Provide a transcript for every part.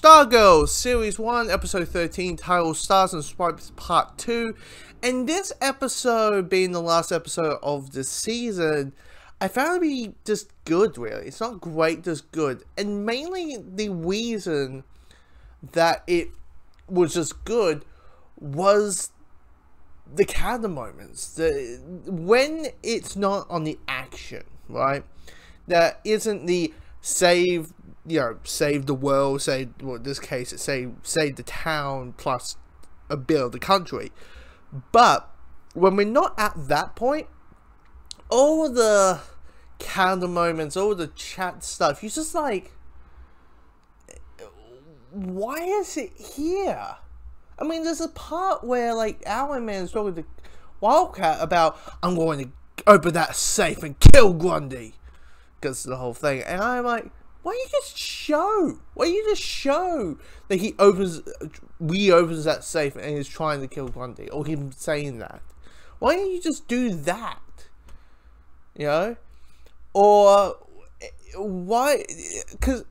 Stargirl Series 1, Episode 13, titled Stars and Stripes Part 2. And this episode, being the last episode of the season, I found it to be just good, really. It's not great, just good. And mainly the reason that it was just good was the character moments. When it's not on the action, right? That isn't the save the world, well, in this case, it's save the town plus a bit of the country. But when we're not at that point, all the calendar moments, all the chat stuff, you're just like, why is it here? I mean, there's a part where, like, Iron Man's talking to Wildcat about, I'm going to open that safe and kill Grundy. Because the whole thing. And I'm like, why don't you just show? Why don't you just show that he reopens that safe and is trying to kill Grundy? Or him saying that? Why don't you just do that? You know? Or, why? Because,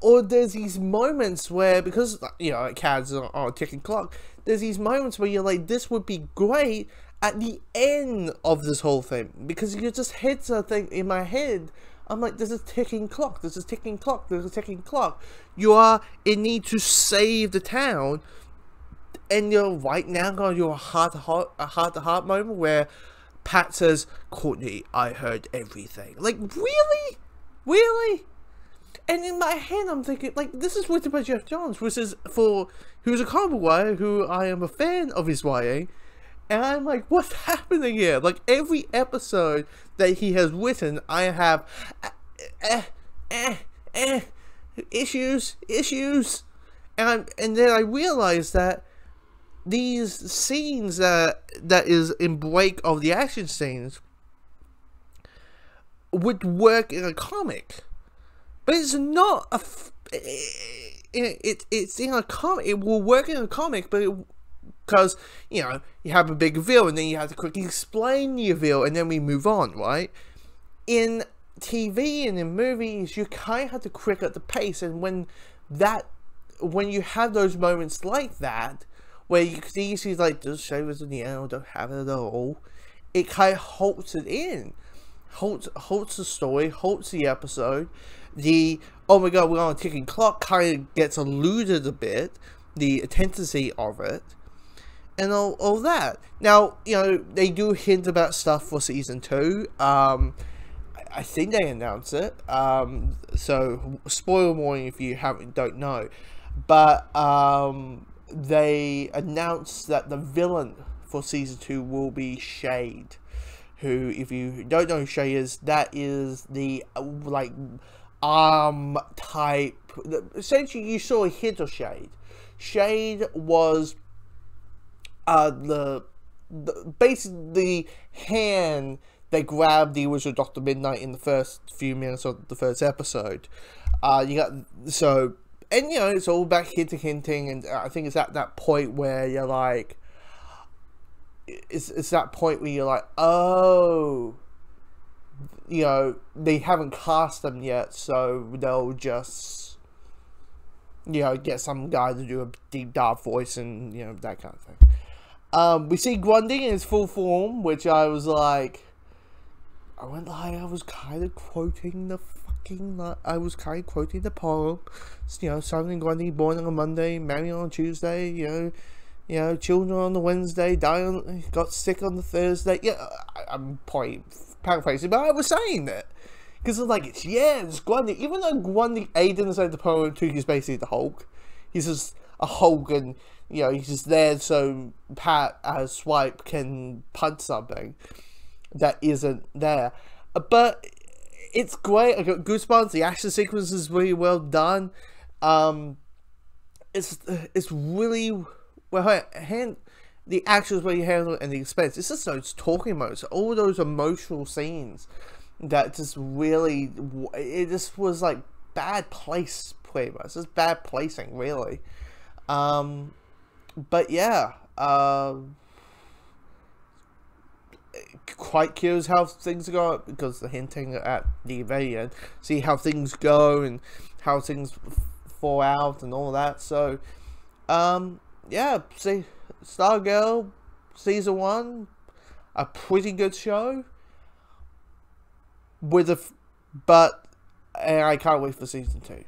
or there's these moments where, because, you know, CAD's on a ticking clock, there's these moments where you're like, this would be great at the end of this whole thing. Because you just hit something in my head. I'm like, there's a ticking clock, there's a ticking clock, there's a ticking clock. You are in need to save the town. And you're right now going to do a heart-to-heart moment where Pat says, Courtney, I heard everything. Like, really? Really? And in my head, I'm thinking, like, this is written by Jeff Johns, who's a comic writer, who I am a fan of his writing. And I'm like, what's happening here? Like, every episode that he has written, I have issues. And then I realized that these scenes that is in break of the action scenes would work in a comic. But it's not it's in a comic. It will work in a comic, but because, you know, you have a big reveal and then you have to quickly explain the reveal and then we move on, right? In TV and in movies, you kind of have to quick up the pace, and when you have those moments like that, where you can easily, like, just show us in the end or don't have it at all, it kind of halts it in. Halts the story, halts the episode. The, oh my god, we're on a ticking clock kind of gets eluded a bit, the intensity of it. And all that. Now, you know, they do hint about stuff for season 2. I think they announced it. So, spoiler warning if you don't know. But they announced that the villain for season 2 will be Shade. Who, if you don't know who Shade is, that is the, like, arm type. Essentially, you saw a hint of Shade. Shade was basically the hand that grabbed the original Dr. Midnight in the first few minutes of the first episode. And you know, it's all about hinting, and I think it's at that point where you're like, it's that point where you're like, oh, you know, they haven't cast them yet, so they'll just, you know, get some guy to do a deep dark voice and, you know, that kind of thing. We see Grundy in his full form, which I was like, I was kind of quoting the poem. You know, Simon and Grundy, born on a Monday, married on a Tuesday, you know, children on the Wednesday, got sick on the Thursday. Yeah, I'm probably paraphrasing, but I was saying that. Because it's like, it's Grundy. Even though Grundy A didn't say the poem 2, he's basically the Hulk. He's just a Hulk, and, you know, he's just there so Pat as Swipe can punch something that isn't there. But it's great. I got goosebumps. The action sequence is really well done. It's really well. The action is really handled, and the expense. It's just those talking modes, all those emotional scenes that just really. It just was like bad place, pretty much. Just bad placing, really. But yeah, quite curious how things go, because the hinting at the very end, see how things go and how things fall out and all that. So, yeah, see, Stargirl season 1, a pretty good show. But I can't wait for season 2.